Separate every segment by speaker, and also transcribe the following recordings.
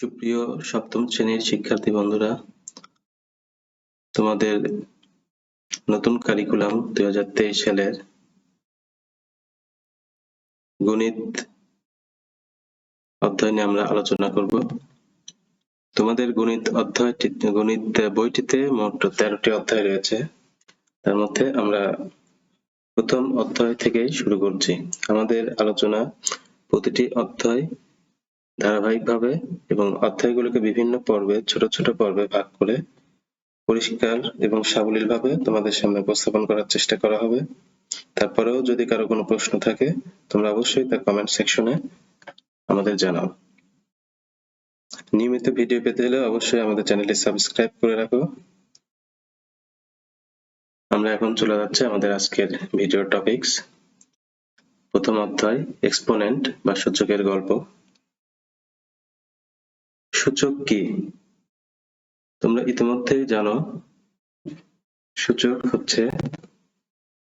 Speaker 1: সুপ্রিয় সপ্তম শ্রেণীর শিক্ষার্থী বন্ধুরা, তোমাদের নতুন কারিকুলাম 2023 সালের গণিত অধ্যায় নিয়ে আমরা আলোচনা করব। তোমাদের গণিত বইটিতে মোট 13টি অধ্যায় রয়েছে। তার মধ্যে আমরা প্রথম অধ্যায় থেকেই শুরু করছি। আমাদের আলোচনা প্রতিটি অধ্যায় ধারাবাহিকভাবে এবং অধ্যায়গুলোকে বিভিন্ন পর্বে, ছোট ছোট পর্বে ভাগ করে পরিষ্কার এবং সাবলীলভাবে তোমাদের সামনে উপস্থাপন করার চেষ্টা করা হবে। তারপরেও যদি কারো কোনো প্রশ্ন থাকে, তোমরা অবশ্যই তা কমেন্ট সেকশনে আমাদের জানাও। নিয়মিত ভিডিও পেতে হলে অবশ্যই আমাদের চ্যানেলটি সাবস্ক্রাইব করে রাখো। আমরা এখন চলে যাচ্ছি আমাদের আজকের ভিডিও টপিকস। প্রথম অধ্যায় এক্সপোনেন্ট বা সূচকের গল্প। সূচক কি? তোমরা ইতিমধ্যেই জানো, সূচক হচ্ছে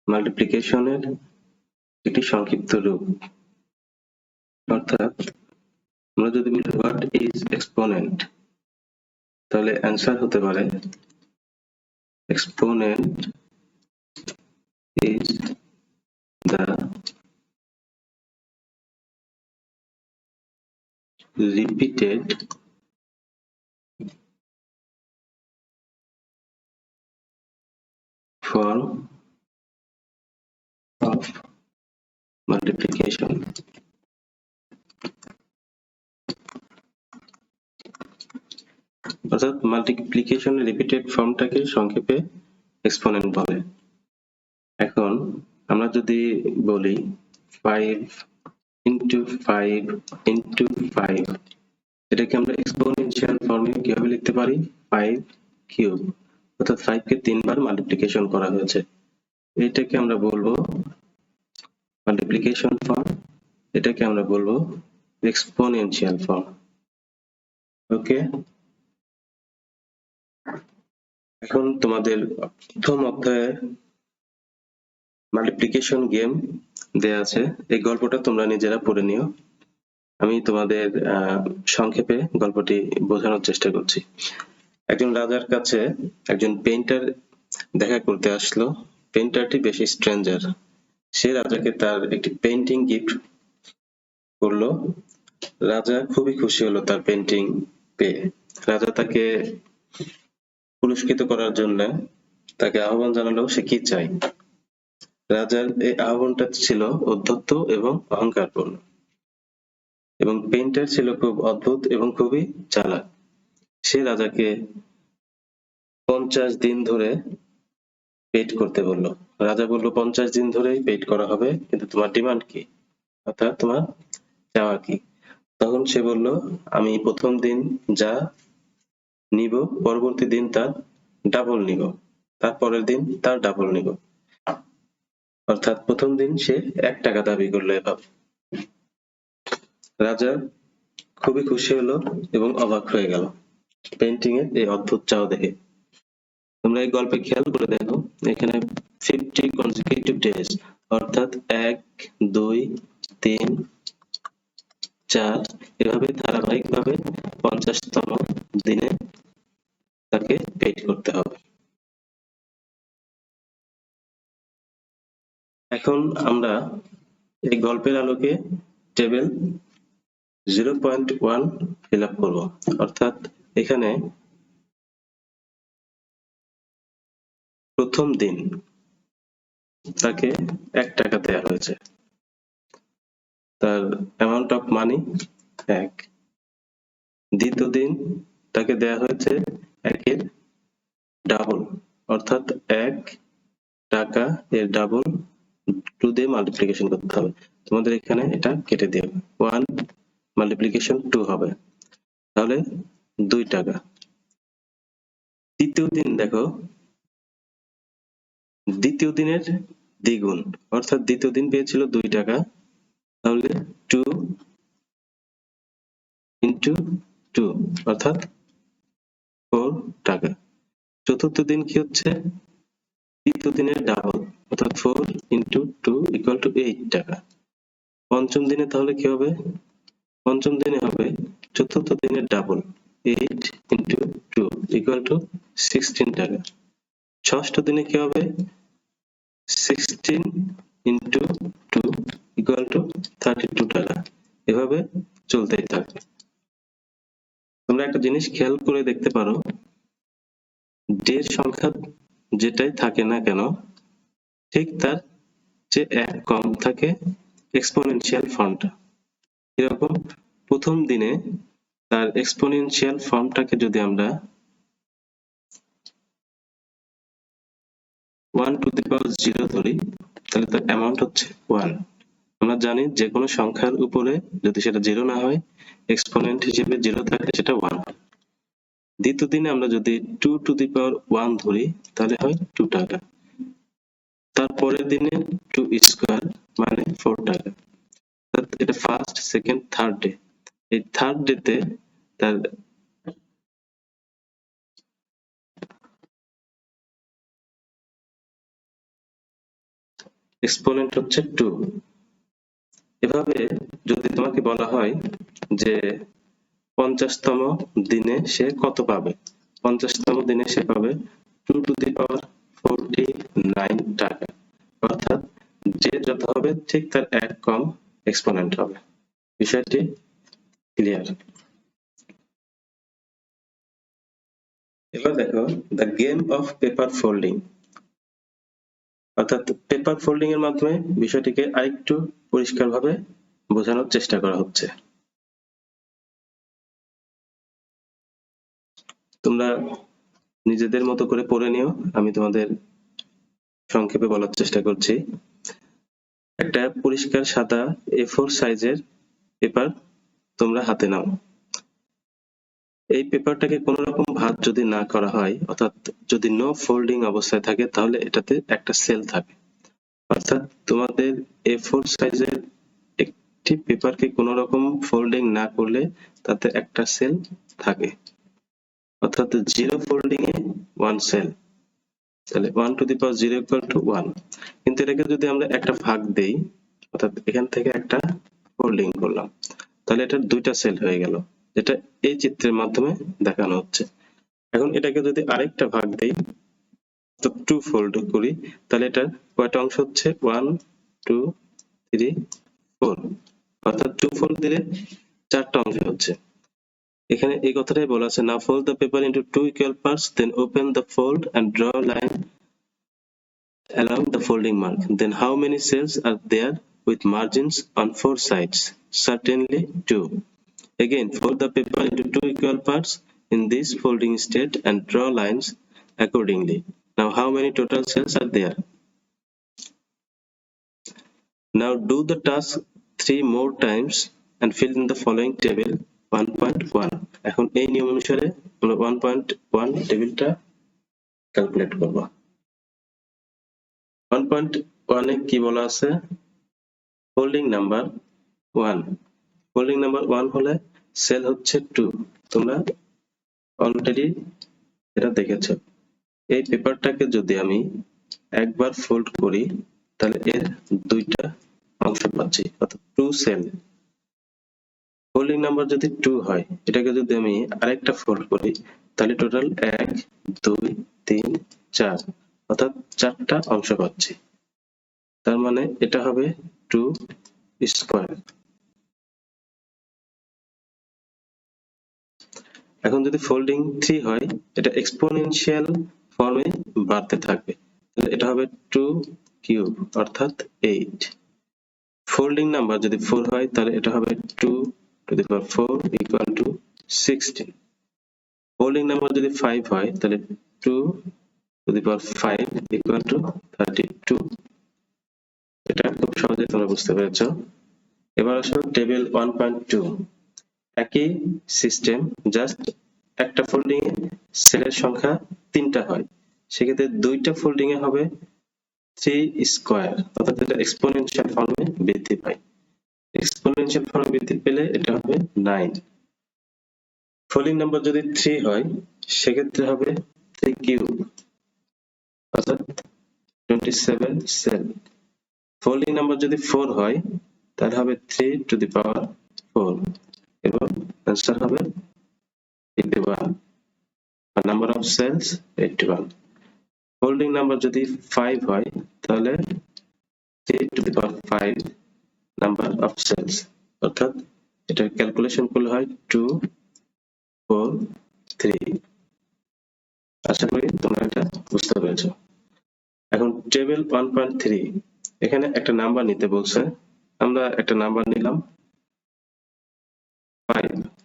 Speaker 1: মাল্টিপ্লিকেশনের একটি সংক্ষিপ্ত রূপ। অর্থাৎ আমরা যদি বলি হোয়াট ইজ এক্সপোনেন্ট, তাহলে অ্যান্সার হতে পারে exponent is the repeated form of multiplication. অর্থাৎ মাল্টিপ্লিকেশনের রিপিটেড ফর্মটাকে সংক্ষেপে এক্সপোনেন্ট বলে। এখন আমরা যদি বলি 5 into 5 into 5, এটাকে আমরা এক্সপোনেনশিয়াল ফর্মে কিভাবে লিখতে পারি? 5 কিউব, অর্থাৎ 5 কে 3 বার মাল্টিপ্লিকেশন করা হয়েছে। এটাকে আমরা বলবো মাল্টিপ্লিকেশন ফর্ম, এটাকে আমরা বলবো এক্সপোনেনশিয়াল ফর্ম। ওকে, এখন তোমাদের প্রথম অধ্যায়ে মাল্টিপ্লিকেশন গেম দেয়া আছে। এই গল্পটা তোমরা নিজেরা পড়ে নিও। আমি তোমাদের সংক্ষেপে গল্পটি বোঝানোর চেষ্টা করছি। একজন রাজার কাছে একজন পেইন্টার দেখা করতে আসলো। পেইন্টারটি বেশি স্ট্রেঞ্জার। সে রাজাকে তার একটি পেইন্টিং গিফট করলো। রাজা খুবই খুশি হলো তার পেইন্টিং পেয়ে। রাজা তাকে পুরস্কৃত করার জন্য তাকে আহ্বান জানালো সে কি চায়। রাজার এই আহ্বানটা ছিল উদ্ধত এবং অহংকারপূর্ণ, এবং পেইন্টার ছিল খুব অদ্ভুত এবং খুবই চালাক। সে রাজাকে 50 দিন ধরে পেইন্ট করতে বলল। রাজা বলল 50 দিন ধরেই পেইন্ট করা হবে, কিন্তু তোমার ডিমান্ড কি, অর্থাৎ তোমার চাওয়া কি? তখন সে বলল, আমি প্রথম দিন যা নিব পরবর্তী দিন তার ডাবল নিব, তারপরের দিন তার ডাবল নিব। অর্থাৎ প্রথম দিন সে 1 টাকা দাবি করলো। এভাবে রাজা খুবই খুশি হলো এবং অবাক হয়ে গেল পেইন্টিং এর এই অদ্ভুত চাও দেখে। তোমরা এই গল্পে খেয়াল করে দেখো, এখানে 50 consecutive days, অর্থাৎ 1 2 3 4 এভাবে ধারাবাহিকভাবে 50তম দিনে তাকে পেইন্ট করতে হবে। এখন আমরা এই গল্পের আলোকে টেবিল 0.1 ফিল আপ করবো। অর্থাৎ এখানে প্রথম দিন তাকে 1 টাকা দেওয়া হয়েছে, তার অ্যামাউন্ট অফ মানি 1। দ্বিতীয় দিন তাকে দেওয়া হয়েছে 1 এর ডাবল, অর্থাৎ 1 টাকা এর ডাবল 2 দিয়ে মাল্টিপ্লিকেশন করতে হবে। তোমাদের এখানে এটা কেটে দিও, 1 মাল্টিপ্লিকেশন 2 হবে, তাহলে 2 টাকা। তৃতীয় দিন দেখো, দ্বিতীয় দিনের দ্বিগুণ, অর্থাৎ দ্বিতীয় দিন পেয়েছিল 2 টাকা, তাহলে 2 into 2 অর্থাৎ 4 টাকা। চতুর্থ দিন কি হচ্ছে? তৃতীয় দিনের ডাবল, অর্থাৎ 4 into 2 equal to 8 টাকা। পঞ্চম দিনে তাহলে কি হবে? পঞ্চম দিনে হবে চতুর্থ দিনের ডাবল 8 ইন্টু 2 ইকুয়াল টু 16 টাকা। ষষ্ঠ দিনে কি হবে 16 ইন্টু 2 ইকুয়াল টু 32 টাকা। এভাবে চলতেই থাকবে। তোমরা একটা জিনিস খেয়াল করে দেখতে পারো, ডের সংখ্যা যেটাই থাকে না কেন ঠিক তার যে এক কম থাকে এক্সপোনেনশিয়াল ফর্মটা। এরকম প্রথম দিনে তার এক্সপোনেনশিয়াল ফর্মটাকে যদি আমরা 1 টু দি পাওয়ার 0 ধরি তাহলে তার অ্যামাউন্ট হচ্ছে 1। আমরা জানি যে কোনো সংখ্যার উপরে যদি সেটা 0 না হয় এক্সপোনেন্ট হিসেবে 0 থাকে সেটা 1 হয়। দ্বিতীয় দিনে আমরা যদি 2 টু দি পাওয়ার 1 ধরি তাহলে হয় 2 টাকা। তারপরের দিনে 2 স্কয়ার মানে 4 টাকা। এটা ফার্স্ট, সেকেন্ড, থার্ড ডে। এই থার্ড ডেতে তার এক্সপোনেন্ট হচ্ছে 2। এভাবে যদি তোমাকে বলা হয় যে 50তম দিনে সে কত পাবে, 50তম দিনে সে পাবে 2 টু দি পাওয়ার 49 টাকা। অর্থাৎ যে যত হবে ঠিক তার এক কম এক্সপোনেন্ট হবে। বিষয়টি ক্লিয়ার? এবার দেখো the game of paper folding. অর্থাৎ পেপার ফোল্ডিং এর মাধ্যমে বিষয়টিকে আরেকটু পরিষ্কারভাবে বোঝানোর চেষ্টা করা হচ্ছে। তোমরা নিজেদের মতো করে পড়ে নিও, আমি তোমাদের সংক্ষেপে বলার চেষ্টা করছি। একটা পরিষ্কার সাদা A4 সাইজের পেপার তোমরা হাতে নাও। এই পেপারটাকে কোন রকম ভাঁজ যদি না করা হয়, অর্থাৎ যদি নো ফোল্ডিং অবস্থায় থাকে, তাহলে এটাতে একটা সেল থাকে। অর্থাৎ তোমাদের A4 সাইজের একটি পেপারকে কোন রকম ফোল্ডিং না করলে তাতে একটা সেল থাকে। অর্থাৎ 0 ফোল্ডিং এ 1 সেল, তাহলে 1 two the power 0 equal to 1। কিন্তু এটাকে যদি আমরা একটা ভাগ দেই, অর্থাৎ এখান থেকে একটা ফোল্ডিং করলাম, তাহলে এটা দুইটা সেল হয়ে গেল, যেটা এই চিত্রের মাধ্যমে দেখানো হচ্ছে। এখন এটাকে যদি আরেকটা ভাগ দেই, তো 2 ফোল্ড করি, তাহলে এটা কয়টা অংশ হচ্ছে 1 2 3 4, অর্থাৎ 2 ফোল্ড দিলে 4টা অংশ হচ্ছে। এখানে এই কথাটাই বলা আছে, now fold the paper into 2 equal parts, then open the fold and draw a line along the folding mark. Then how many cells are there with margins on 4 sides? Certainly 2. Again, fold the paper into 2 equal parts in this folding state and draw lines accordingly. Now how many total cells are there? Now do the task 3 more times and fill in the following table 1.1. এখন এই নিয়ম অনুসারে আমরা 1.1 টেবিলটা calculate করব। 1.1 এ কি বলা আছে? Folding number 1। ফোল্ডিং নাম্বার 1 হলে সেল হচ্ছে 2। তোমরা অলরেডি এটা দেখেছো। এই পেপারটাকে যদি আমি একবার ফোল্ড করি তাহলে এর দুইটা অংশ পাচ্ছি, অর্থাৎ 2 সেল। ফোল্ডিং নাম্বার যদি 2 হয়, এটাকে যদি আমি আরেকটা ফোল্ড করি তাহলে টোটাল 1 2 3 4, অর্থাৎ 4টা অংশ পাচ্ছি। তার মানে এটা হবে 2 স্কয়ার। এখন যদি ফোল্ডিং 3 হয়, এটা এক্সপোনেনশিয়াল ফর্মে বাড়তে থাকবে, তাহলে এটা হবে 2 কিউব অর্থাৎ 8। ফোল্ডিং নাম্বার যদি 4 হয় তাহলে এটা হবে 2 two the power 4 equal to 16। Folding number যদি 5 হয় তাহলে 2 two the power 5 equal to 32। এটা খুব সহজে তোমরা বুঝতে পেরেছো। এবার আসো টেবিল 1.2। একই সিস্টেম, জাস্ট একটা ফোল্ডিং এ সেলের সংখ্যা 3টা হয়, সেক্ষেত্রে দুইটা ফোল্ডিং এ হবে 3 স্কয়ার, অর্থাৎ এটা এক্সপোনেনশিয়াল ফর্মে বৃদ্ধি পায়। এক্সপোনেনশিয়াল ফর্মে বৃদ্ধি পেলে এটা হবে 9। ফোল্ডিং নাম্বার যদি 3 হয় সেক্ষেত্রে হবে 3 কিউব অর্থাৎ 27 সেল। ফোল্ডিং নাম্বার যদি 4 হয় তাহলে হবে 3 টু দি পাওয়ার 4 এবং आंसर হবে 81 আর number of cells 81 holding number যদি 5 হয় তাহলে 3 to the power 5 number of cells অর্থাৎ এটা ক্যালকুলেশন করলে হয় 2 4 3 আশা করি তোমরা এটা বুঝতে পেরেছো এখন টেবিল 1.3 এখানে একটা নাম্বার নিতে বলছে আমরা একটা নাম্বার নিলাম 5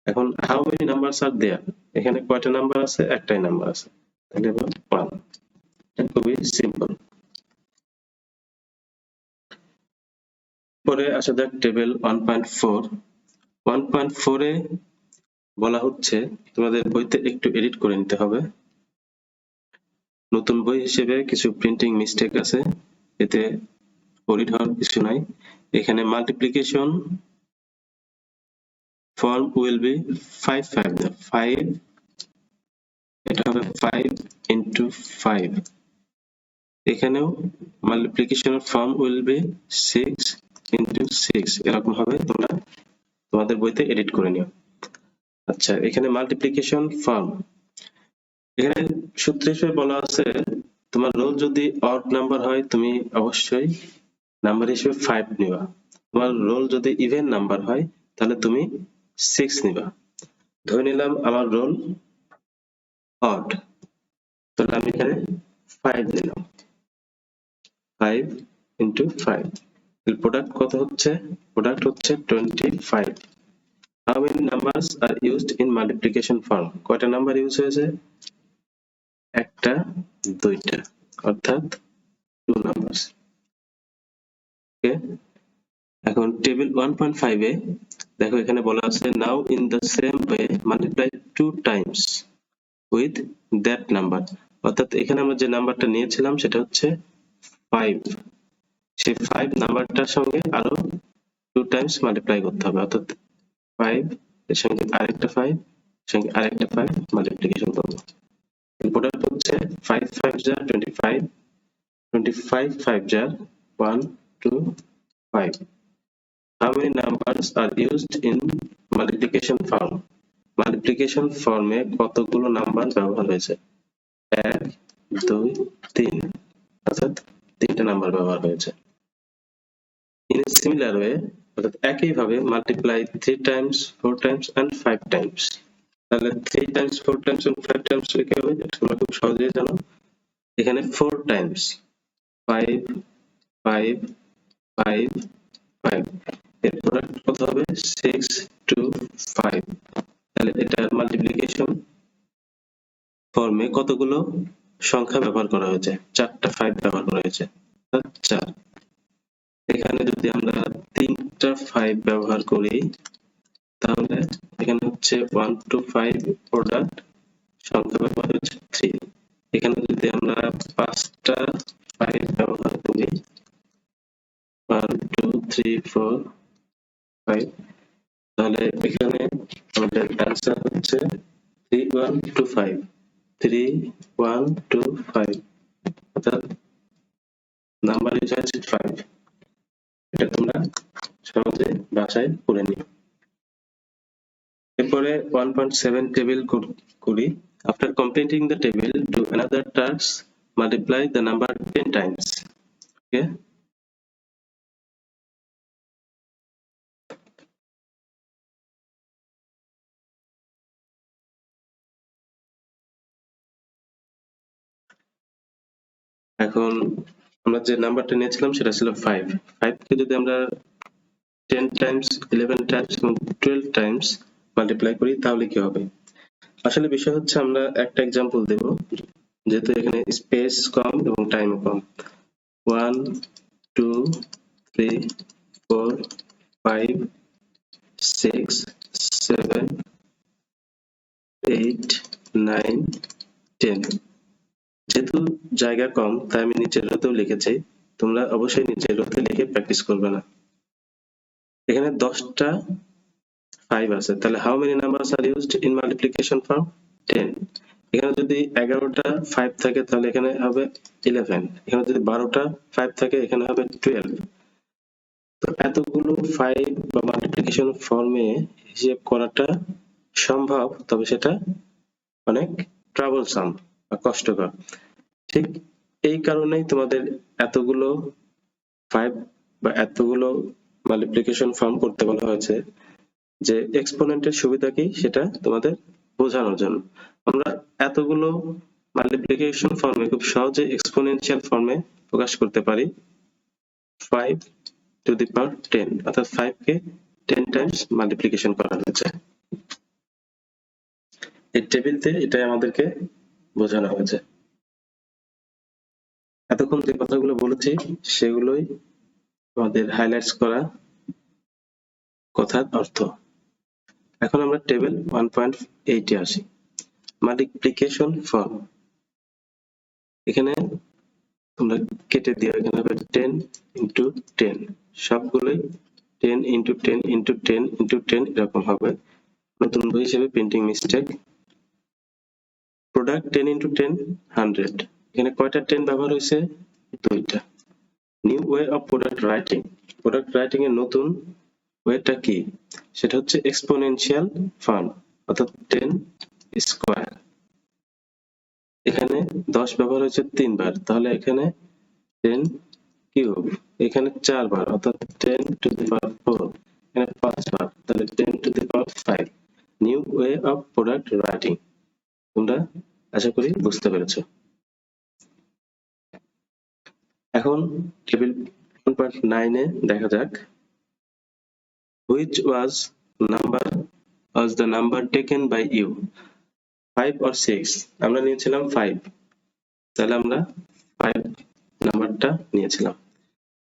Speaker 1: এখন হাউ মেনি নাম্বারস আর দেয়ার এখানে কয়টা নাম্বার আছে একটাই নাম্বার আছে তাহলে 1 এটা খুবই সিম্পল পরে আসা যাক টেবিল 1.4 1.4 এ বলা হচ্ছে তোমাদের বইতে একটু এডিট করে নিতে হবে নতুন বই হিসেবে কিছু প্রিন্টিং মিস্টেক আছে এতে ওরিড হওয়ার কিছু নাই এখানে মাল্টিপ্লিকেশন ফর্ম উইল বি 5 এটা হবে 5 ইনটু 5 এখানেও multiplication form will be 6 into 6 এরকম হবে তোমরা তোমাদের বইতে এডিট করে নিও আচ্ছা এখানে মাল্টিপ্লিকেশন ফর্ম এখানে সূত্র হিসেবে বলা আছে তোমার রোল যদি অড নাম্বার হয় তুমি অবশ্যই নাম্বার হিসেবে 5 নিবা তোমার রোল যদি ইভেন নাম্বার হয় তাহলে তুমি 6 নিবা ধরে নিলাম আমার রোল অড তাহলে আমি এখানে 5 দিলাম 5 ইনটু 5 এর প্রোডাক্ট কত হচ্ছে প্রোডাক্ট হচ্ছে 25 how many numbers are used in multiplication form কয়টা নাম্বার ইউজ হয়েছে একটা দুইটা অর্থাৎ 2 নাম্বারস ওকে এখন টেবিল 1.5 এ দেখো এখানে বলা আছে নাও in the same way multiply 2 Times with that number অর্থাৎ এখানে আমরা যে নাম্বারটা নিয়েছিলাম সেটা হচ্ছে 5 সেই 5 নাম্বারটার সঙ্গে আরো 2 টাইমস মাল্টিপ্লাই করতে হবে অর্থাৎ 5 এর সঙ্গে আরেকটা 5 সঙ্গে আরেকটা 5 মাল্টিপ্লিকেশন করব এর প্রোডাক্ট হচ্ছে 5 5 যা 25 25 5 যা 1 2 5 how many numbers are used in multiplication form multiplication ফর্মে কতগুলো নাম্বার ব্যবহার হয়েছে 1 2 3 অর্থাৎ তিনটা নাম্বার ব্যবহার হয়েছে in a similar way অর্থাৎ একই ভাবে multiply 3 times 4 times and 5 times তাহলে 3 টাইমস 4 টাইমস এন্ড 5 টাইমস কি হবে তোমরা খুব সহজেই জানো এখানে 4 টাইমস 5 5 5 5 এর প্রোডাক্ট কত হবে 6 2 5 তাহলে এটা মাল্টিপ্লিকেশন ফর্মে কতগুলো সংখ্যা ব্যবহার করা হয়েছে 4টা 5 ব্যবহার করা হয়েছে 4 এখানে যদি আমরা 3টা 5 ব্যবহার করি তাহলে এখানে হচ্ছে 1 টু 5 প্রোডাক্ট সংখ্যা ব্যবহার হচ্ছে 3 এখানে যদি আমরা 5টা 5 ব্যবহার করি 1 2 3 4 5 তাহলে এখানে আমাদের आंसर হচ্ছে 3 1 2 5 3 1 2 5 অর্থাৎ নাম্বার ইউজ হচ্ছে 5 এটা তোমরা সহজে বাসায় করে নিও এরপরে 1.7 টেবিল করি after completing the table do another task multiply the number 10 times okay এখন আমরা যে নাম্বারটা নিয়েছিলাম সেটা ছিল 5 5 কে যদি আমরা 10 টাইমস 11 টাইমস এবং 12 টাইমস মাল্টিপ্লাই করি তাহলে কি হবে আসলে বিষয় হচ্ছে আমরা একটা एग्जांपल দেব যেহেতু এখানে স্পেস কম এবং টাইম কম 1 2 3 4 5 6 7 8 9 10 যেহেতু জায়গা কম তাই আমি নিচের রোতেও লিখেছি তোমরা অবশ্যই নিচের রোতে লিখে প্র্যাকটিস করবে না এখানে 10টা 5 আছে তাহলে how many numbers are used in multiplication form 10 এখানে যদি 11টা 5 থাকে তাহলে এখানে হবে 11 এখানে যদি 12টা 5 থাকে এখানে হবে 12 তো এতগুলো 5 বা মাল্টিপ্লিকেশন ফর্মে হিসেব করাটা সম্ভব, তবে সেটা অনেক ট্রাবলসাম বা কষ্টকর। ঠিক এই কারণেই তোমাদের এতগুলো ফাইভ বা এতগুলো মাল্টিপ্লিকেশন ফর্ম করতে বলা হয়েছে, যে এক্সপোনেন্টের সুবিধা কি সেটা তোমাদের বোঝানোর জন্য। আমরা এতগুলো মাল্টিপ্লিকেশন ফর্মে খুব সহজে এক্সপোনেনশিয়াল ফর্মে প্রকাশ করতে পারি 5^10, অর্থাৎ 5 কে 10 টাইমস মাল্টিপ্লিকেশন করা হয়েছে। এই টেবিলতে এটাই আমাদেরকে বোঝানো হয়েছে। এতক্ষণ যে কথাগুলো বলেছি সেগুলোই আমাদের হাইলাইটস করা কথার অর্থ। এখন আমরা টেবিল 1.8 এ আসি। মাল্টিপ্লিকেশন ফর্ম, এখানে তোমরা কেটে দিও, এখানে হবে 10 ইন্টু 10, সবগুলোই 10 ইন্টু 10 ইন্টু 10 ইন্টু 10 এরকম হবে। নতুন বই হিসেবে প্রিন্টিং মিস্টেক। প্রোডাক্ট 10 ইন্টু 10 100, এখানে কয়টা 10 ব্যবহার হয়েছে? দুইটা। New way of product writing, product writing এর নতুন ওয়েটা কি? সেটা হচ্ছে এক্সপোনেনশিয়াল ফর্ম, অর্থাৎ 10 স্কয়ার। এখানে 10 ব্যবহার হয়েছে 3 বার, তাহলে এখানে 10 কিউব, এখানে 4 বার, অর্থাৎ 10 টু দি পাওয়ার 4, এখানে 5 বার, তাহলে 10 two the power 5। New way of product writing. তোমরা আশা করি বুঝতে পেরেছো। এখন টেবিল 1.9 এ দেখা যাক, which was the number taken by you, 5 or 6? আমরা নিয়েছিলাম 5, তাহলে আমরা 5 নাম্বারটা নিয়েছিলাম।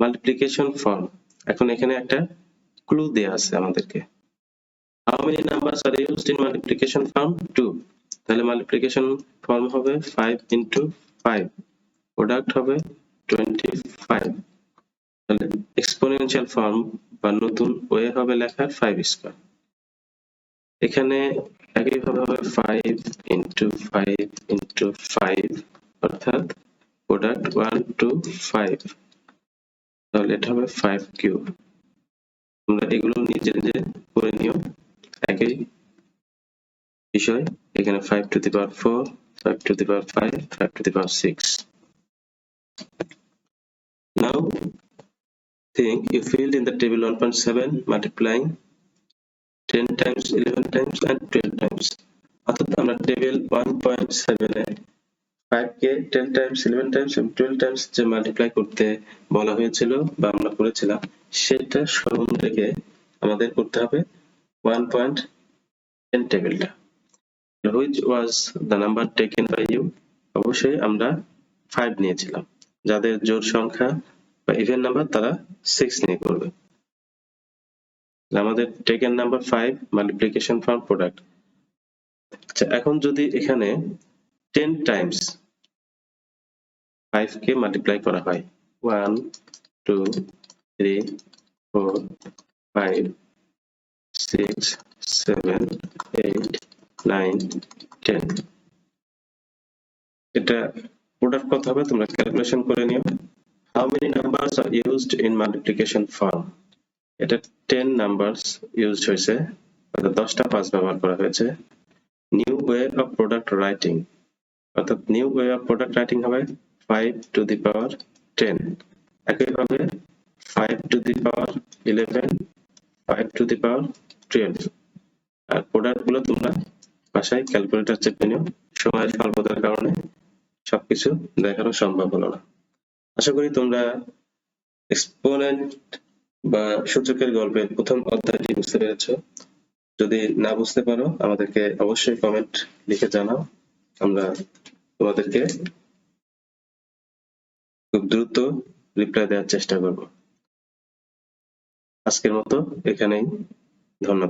Speaker 1: মাল্টিপ্লিকেশন ফর্ম, এখন এখানে একটা ক্লু দেয়া আছে আমাদেরকে। How many numbers are used in multiplication form? 2, তাহলে মাল্টিপ্লিকেশন ফর্ম হবে 5 into 5, প্রোডাক্ট হবে 25, তাহলে এক্সপোনেনশিয়াল ফর্ম বা নতুন ওয়ে হবে লেখার 5 স্কয়ার। এখানে একইভাবে হবে 5 into 5 into 5, অর্থাৎ প্রোডাক্ট 1 to 5, তাহলে এটা হবে 5 কিউব। তোমরা এগুলো নিজে নিজে করে নিও, একই বিষয়। এখানে 5 to the power 4, 5 to the power 5, 5 to the power 6. Now think you filled in the table 1.7 multiplying 10 times, 11 times and 12 times, অর্থাৎ আমরা টেবিল 1.7 এ 5 কে 10 times, 11 times এবং 12 times যে মাল্টিপ্লাই করতে বলা হয়েছিল বা আমরা করেছিলাম, সেটা স্মরণ রেখে আমাদের করতে হবে 1.10 টেবিলটা। Which was the number taken by you? অবশ্যই আমরা 5 নিয়েছিলাম। যাদের জোড় সংখ্যা বা ইভেন নাম্বার তারা 6 নিয়ে করবে। আমাদের taken number 5, multiplication form product. আচ্ছা, এখন যদি এখানে 10 টাইমস 5 কে মাল্টিপ্লাই করা হয়, 1 2 3 4 5 6 7 8 9 10, এটা প্রোডাক্ট কত হবে তোমরা ক্যালকুলেশন করে নিও। How many numbers are used in multiplication form? এটা 10 নাম্বারস ইউজড হয়েছে, অর্থাৎ 10টা 5 ব্যবহার করা হয়েছে। New way of product writing, অর্থাৎ new way of product writing হবে 5 to the power 10, একইভাবে 5 to the power 11, 5 to the power 12। আর প্রোডাক্ট গুলো তোমরা বাসায় ক্যালকুলেটর চেপে নিও, সময়ের স্বল্পতার কারণে সবকিছু দেখানো সম্ভব হলো না। আশা করি তোমরা এক্সপোনেন্ট বা সূচকের গল্পের প্রথম অধ্যায়টি বুঝতে পেরেছো। যদি না বুঝতে পারো আমাদেরকে অবশ্যই কমেন্ট লিখে জানাও, আমরা তোমাদেরকে খুব দ্রুত রিপ্লাই দেওয়ার চেষ্টা করব। আজকের মতো এখানেই, ধন্যবাদ।